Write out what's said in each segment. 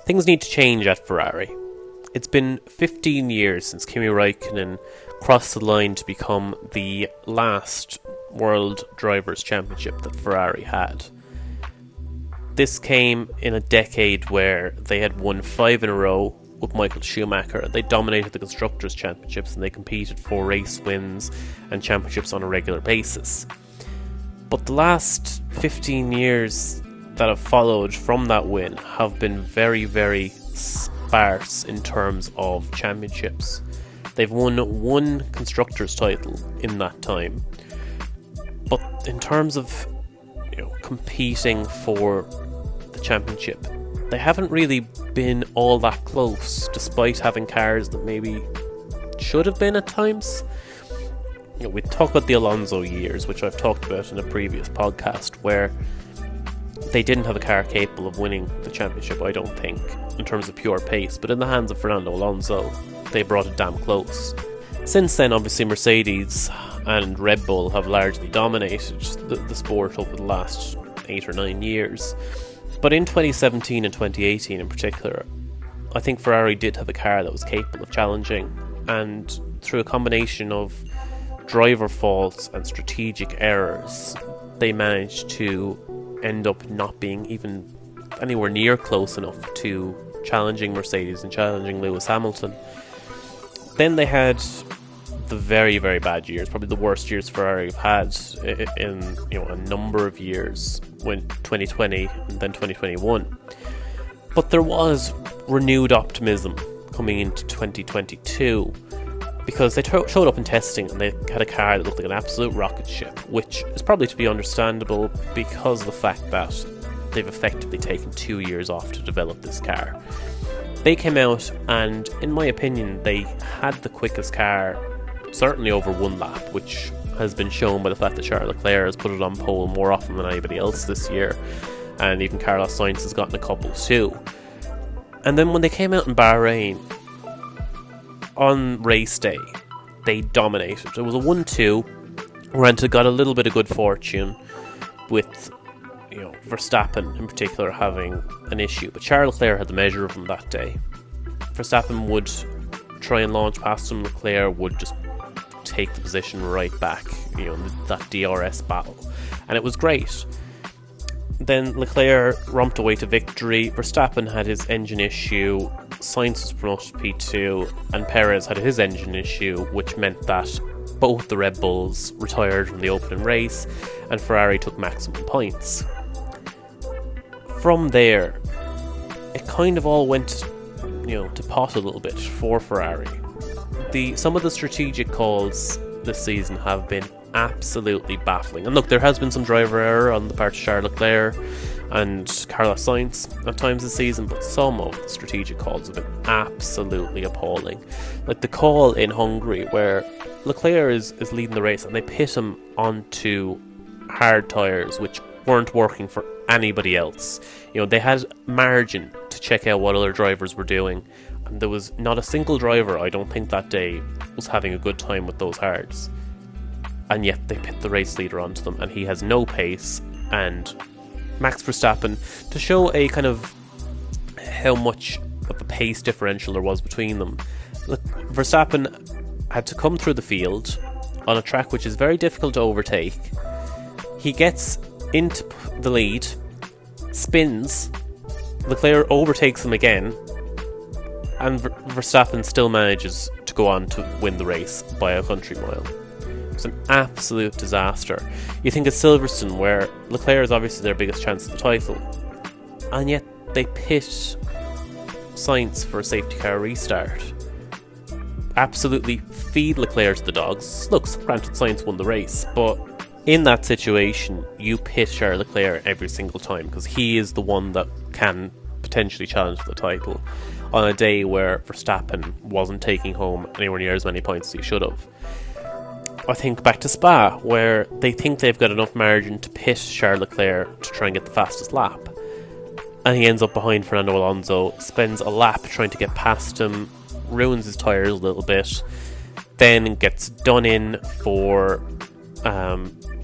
Things need to change at Ferrari. It's been 15 years since Kimi Räikkönen crossed the line to become the last World Drivers' Championship that Ferrari had. This came in a decade where they had won 5 in a row with Michael Schumacher. They dominated the Constructors' Championships and they competed for race wins and championships on a regular basis. But the last 15 years that have followed from that win have been very, very sparse in terms of championships. They've won 1 Constructors' title in that time. But in terms of competing for the championship, they haven't really been all that close, despite having cars that maybe should have been at times. We talk about the Alonso years, which I've talked about in a previous podcast, where they didn't have a car capable of winning the championship, I don't think, in terms of pure pace. But in the hands of Fernando Alonso, they brought it damn close. Since then, obviously, Mercedes and Red Bull have largely dominated the sport over the last 8 or 9 years. But in 2017 and 2018 in particular, I think Ferrari did have a car that was capable of challenging, and through a combination of driver faults and strategic errors, they managed to end up not being even anywhere near close enough to challenging Mercedes and challenging Lewis Hamilton. Then they had the very, very bad years, probably the worst years Ferrari have had in a number of years, when 2020 and then 2021. But there was renewed optimism coming into 2022, because they showed up in testing and they had a car that looked like an absolute rocket ship, which is probably to be understandable because of the fact that they've effectively taken 2 years off to develop this car. They came out and, in my opinion, they had the quickest car, certainly over 1 lap, which has been shown by the fact that Charles Leclerc has put it on pole more often than anybody else this year, and even Carlos Sainz has gotten a couple too. And then when they came out in Bahrain on race day, they dominated. It was a 1-2. Granted, got a little bit of good fortune with Verstappen in particular having an issue, but Charles Leclerc had the measure of him that day. Verstappen would try and launch past him, Leclerc would just take the position right back, in that DRS battle, and it was great. Then Leclerc romped away to victory. Verstappen had his engine issue, Sainz was promoted to P2, and Perez had his engine issue, which meant that both the Red Bulls retired from the opening race and Ferrari took maximum points. From there, it kind of all went to pot a little bit for Ferrari. Some of the strategic calls this season have been absolutely baffling. And look, there has been some driver error on the part of Charles Leclerc and Carlos Sainz at times this season, but some of the strategic calls have been absolutely appalling. Like the call in Hungary where Leclerc is leading the race and they pit him onto hard tyres which weren't working for anybody else. They had margin to check out what other drivers were doing, and there was not a single driver, I don't think, that day was having a good time with those hards. And yet they pit the race leader onto them and he has no pace, and Max Verstappen, to show a kind of how much of a pace differential there was between them, look, Verstappen had to come through the field on a track which is very difficult to overtake. He gets into the lead, spins, Leclerc overtakes him again, and Verstappen still manages to go on to win the race by a country mile. It's an absolute disaster. You think of Silverstone, where Leclerc is obviously their biggest chance of the title, and yet they pit Sainz for a safety car restart. Absolutely feed Leclerc to the dogs. Look, granted, Sainz won the race, but in that situation, you pit Charles Leclerc every single time because he is the one that can potentially challenge for the title on a day where Verstappen wasn't taking home anywhere near as many points as he should have. I think back to Spa, where they think they've got enough margin to pit Charles Leclerc to try and get the fastest lap, and he ends up behind Fernando Alonso, spends a lap trying to get past him, ruins his tyres a little bit, then gets done in for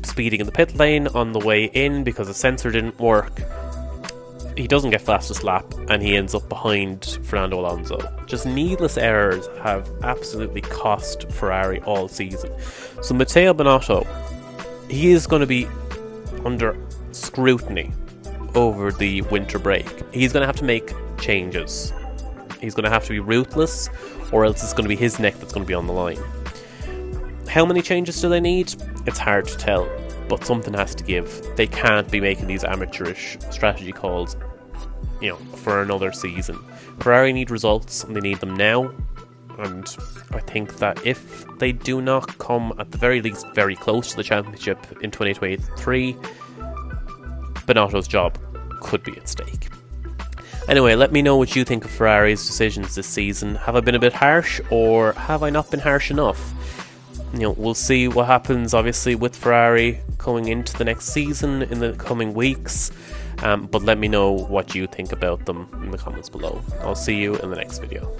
speeding in the pit lane on the way in because the sensor didn't work. he doesn't get fastest lap and he ends up behind Fernando Alonso. Just needless errors have absolutely cost Ferrari all season. So Matteo Binotto, he is going to be under scrutiny over the winter break. He's going to have to make changes. He's going to have to be ruthless, or else it's going to be his neck that's going to be on the line. How many changes do they need? It's hard to tell, but something has to give. They can't be making these amateurish strategy calls, for another season. Ferrari need results, and they need them now. And I think that if they do not come, at the very least, very close to the championship in 2023, Binotto's job could be at stake. Anyway, let me know what you think of Ferrari's decisions this season. Have I been a bit harsh, or have I not been harsh enough? We'll see what happens, obviously, with Ferrari going into the next season in the coming weeks. But let me know what you think about them in the comments below. I'll see you in the next video.